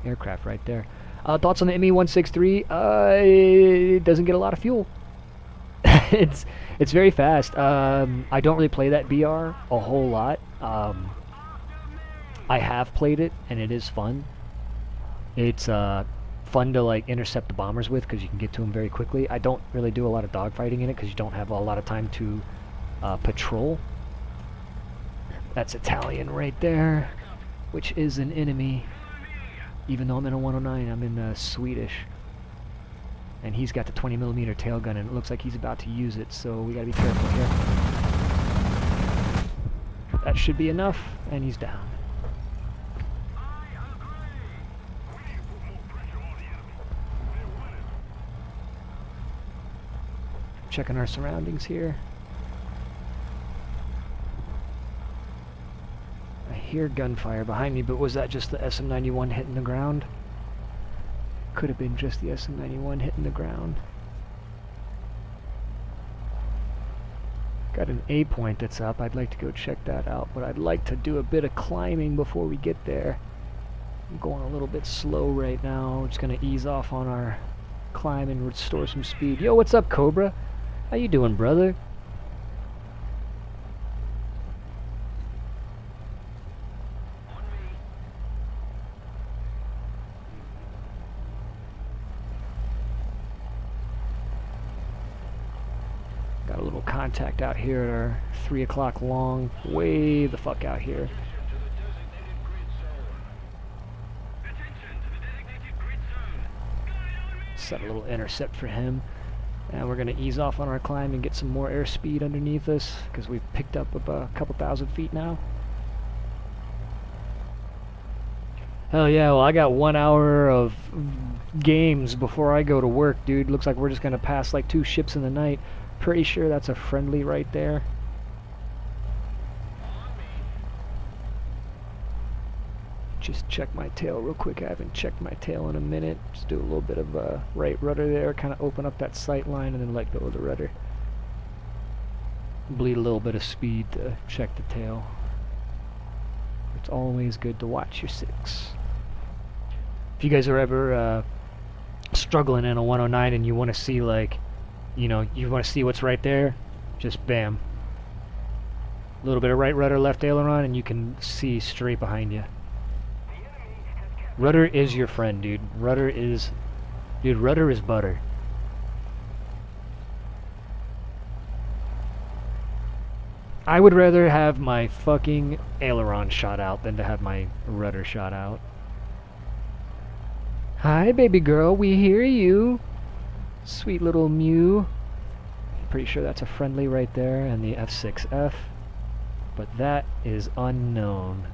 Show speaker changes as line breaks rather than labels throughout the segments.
aircraft right there. Thoughts on the ME-163? It doesn't get a lot of fuel. it's very fast. I don't really play that BR a whole lot. I have played it, and it is fun. It's fun to like intercept the bombers with because you can get to them very quickly. I don't really do a lot of dogfighting in it because you don't have a lot of time to patrol. That's Italian right there, which is an enemy. Even though I'm in a 109, I'm in Swedish. And he's got the 20mm tail gun, and it looks like he's about to use it, so we gotta be careful here. That should be enough, and he's down. Checking our surroundings here. I hear gunfire behind me, but was that just the SM91 hitting the ground? Could have been just the SM91 hitting the ground. Got an A point that's up. I'd like to go check that out, but I'd like to do a bit of climbing before we get there. I'm going a little bit slow right now. We're just gonna ease off on our climb and restore some speed. Yo, what's up, Cobra? How you doing, brother? Got a little contact out here at our 3 o'clock long. Way the fuck out here. Set a little intercept for him. And we're going to ease off on our climb and get some more airspeed underneath us because we've picked up about a couple thousand feet now. Hell yeah, well I got 1 hour of games before I go to work, dude. Looks like we're just going to pass like 2 ships in the night. Pretty sure that's a friendly right there. Just check my tail real quick. I haven't checked my tail in a minute. Just do a little bit of right rudder there, kind of open up that sight line and then let go of the rudder. Bleed a little bit of speed to check the tail. It's always good to watch your 6. If you guys are ever struggling in a 109 and you want to see like, you know, you want to see what's right there, just bam. A little bit of right rudder, left aileron, and you can see straight behind you. Rudder is your friend, dude. Rudder is butter. I would rather have my fucking aileron shot out than to have my rudder shot out. Hi, baby girl, we hear you. Sweet little Mew. Pretty sure that's a friendly right there, and the F6F. But that is unknown.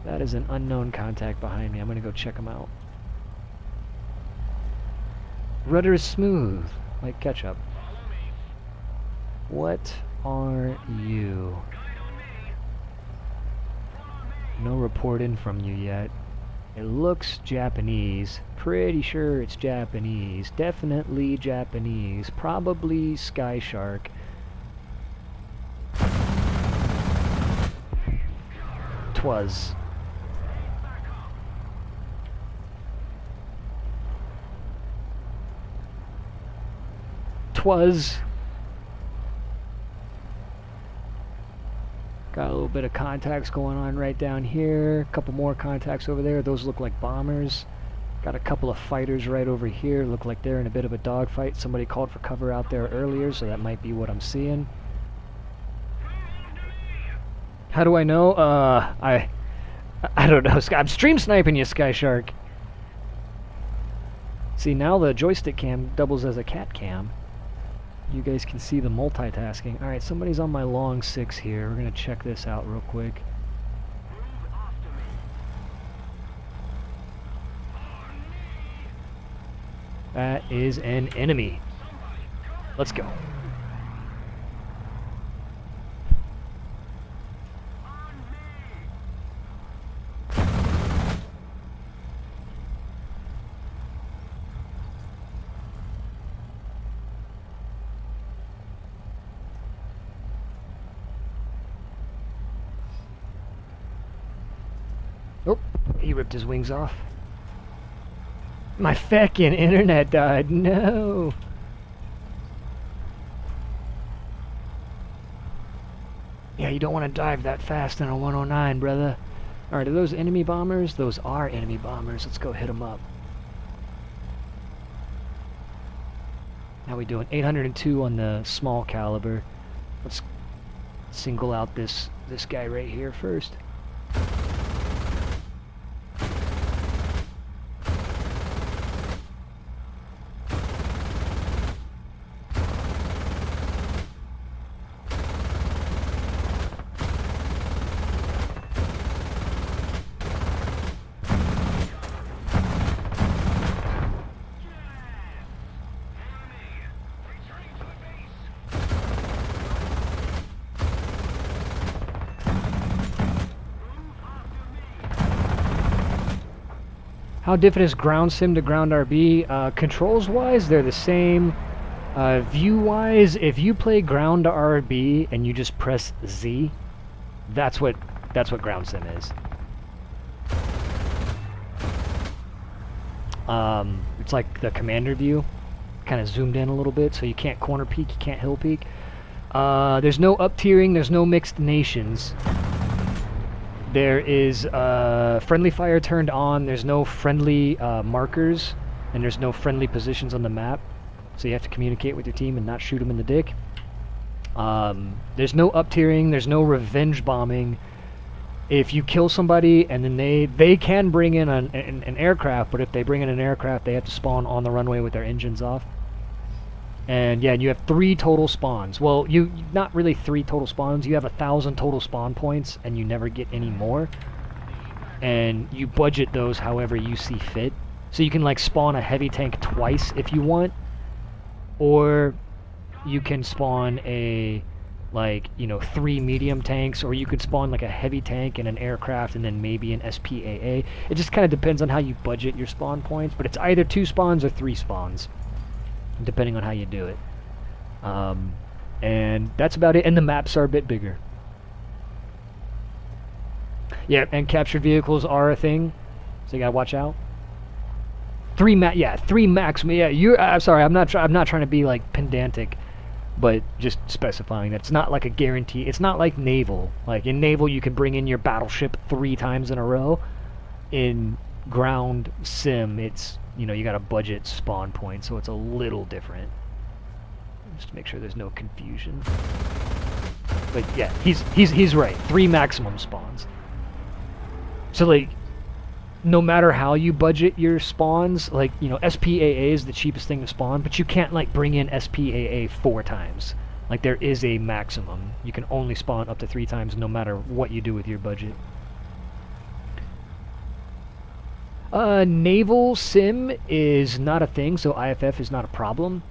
That is an unknown contact behind me. I'm gonna go check him out. Rudder is smooth, like ketchup. What are you? No report in from you yet. It looks Japanese. Pretty sure it's Japanese. Definitely Japanese. Probably Sky Shark. Twas. Got a little bit of contacts going on right down here. A couple more contacts over there. Those look like bombers. Got a couple of fighters right over here. Look like they're in a bit of a dogfight. Somebody called for cover out there earlier, so that might be what I'm seeing. How do I know? I don't know. I'm stream sniping you, Sky Shark. See, now the joystick cam doubles as a cat cam. You guys can see the multitasking. Alright, somebody's on my long 6 here. We're going to check this out real quick. That is an enemy. Let's go. Oh, He ripped his wings off. My feckin' internet died. No. Yeah, you don't want to dive that fast in a 109, brother. Alright, are those enemy bombers? Those are enemy bombers. Let's go hit them up. How we doing? 802 on the small caliber. Let's single out this guy right here first. How different is ground sim to ground RB? Controls wise, they're the same. View wise, if you play ground RB and you just press Z, that's what ground sim is. It's like the commander view, kind of zoomed in a little bit, so you can't corner peek, you can't hill peek. There's no up tiering, there's no mixed nations. There is friendly fire turned on, there's no friendly markers, and there's no friendly positions on the map. So you have to communicate with your team and not shoot them in the dick. There's no up tiering, there's no revenge bombing. If you kill somebody and then they can bring in an aircraft, but if they bring in an aircraft, they have to spawn on the runway with their engines off. And yeah, you have 3 total spawns. Well, you not really 3 total spawns. You have 1,000 total spawn points, and you never get any more. And you budget those however you see fit. So you can like spawn a heavy tank twice if you want, or you can spawn a 3 medium tanks, or you could spawn like a heavy tank and an aircraft, and then maybe an SPAA. It just kind of depends on how you budget your spawn points, but it's either 2 spawns or 3 spawns, depending on how you do it. And that's about it, and the maps are a bit bigger. Yeah, and captured vehicles are a thing, so you gotta watch out. 3 max. Yeah, I'm sorry, I'm not trying to be like pedantic, but just specifying that it's not like a guarantee. It's not like naval. Like in naval, you can bring in your battleship 3 times in a row. In ground sim, it's, you got a budget spawn point, so it's a little different. Just to make sure there's no confusion. But yeah, he's right. 3 maximum spawns. So like, no matter how you budget your spawns, like, SPAA is the cheapest thing to spawn, but you can't like bring in SPAA 4 times. Like, there is a maximum. You can only spawn up to 3 times no matter what you do with your budget. Naval sim is not a thing, so IFF is not a problem.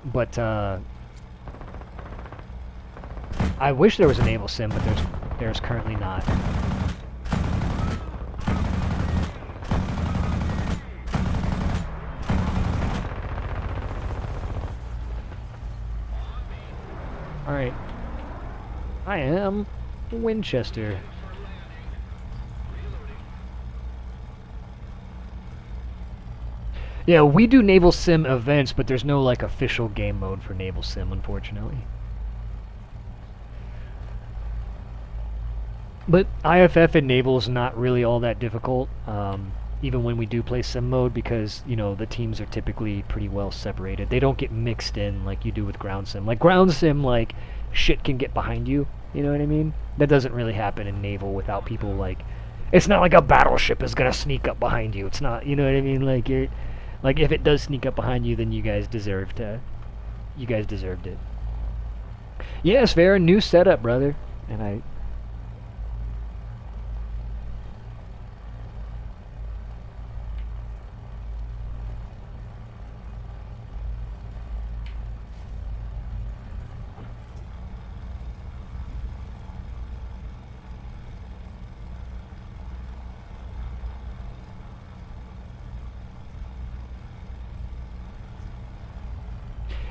But I wish there was a naval sim, but there's currently not. Alright. I am Winchester. Yeah, we do Naval Sim events, but there's no like official game mode for Naval Sim, unfortunately. But IFF and Naval is not really all that difficult, even when we do play Sim mode, because, the teams are typically pretty well separated. They don't get mixed in like you do with Ground Sim. Like, Ground Sim, like, shit can get behind you, you know what I mean? That doesn't really happen in Naval without people, like... It's not like a battleship is gonna sneak up behind you. It's not, you know what I mean? Like, you're... Like, if it does sneak up behind you, then you guys deserved it. Yes, fair, new setup, brother. And I...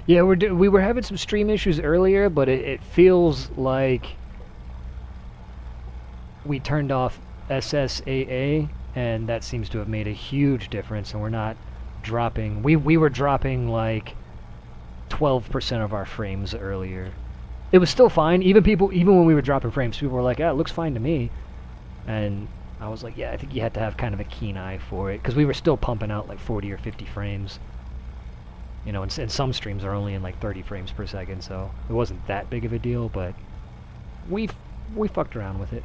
Yeah, we were having some stream issues earlier, but it feels like we turned off SSAA, and that seems to have made a huge difference, and we're not dropping. We were dropping like 12% of our frames earlier. It was still fine. Even when we were dropping frames, people were like, "Yeah, it looks fine to me." And I was like, "Yeah, I think you had to have kind of a keen eye for it, because we were still pumping out like 40 or 50 frames. You know, and some streams are only in like 30 frames per second, so it wasn't that big of a deal, but we fucked around with it."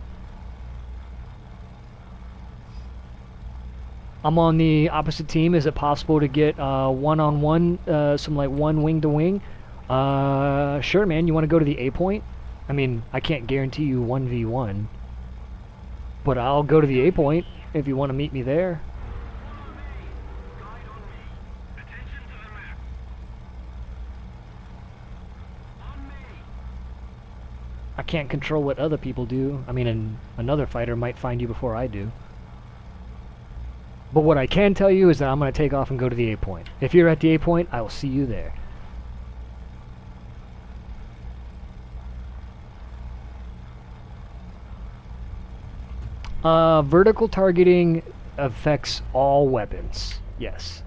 I'm on the opposite team. Is it possible to get one-on-one, some like one wing-to-wing? Sure, man. You want to go to the A point? I mean, I can't guarantee you 1v1, but I'll go to the A point if you want to meet me there. I can't control what other people do. I mean, another fighter might find you before I do. But what I can tell you is that I'm going to take off and go to the A point. If you're at the A point, I will see you there. Vertical targeting affects all weapons. Yes.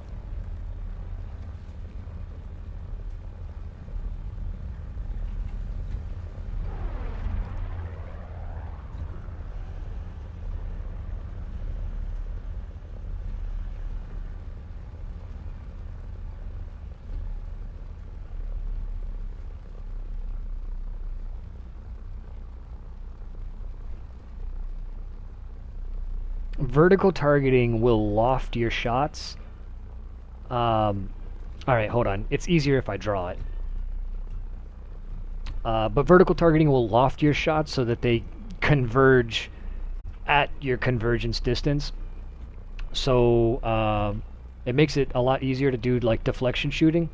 Vertical targeting will loft your shots. Alright, hold on. It's easier if I draw it. But vertical targeting will loft your shots so that they converge at your convergence distance. So it makes it a lot easier to do like deflection shooting.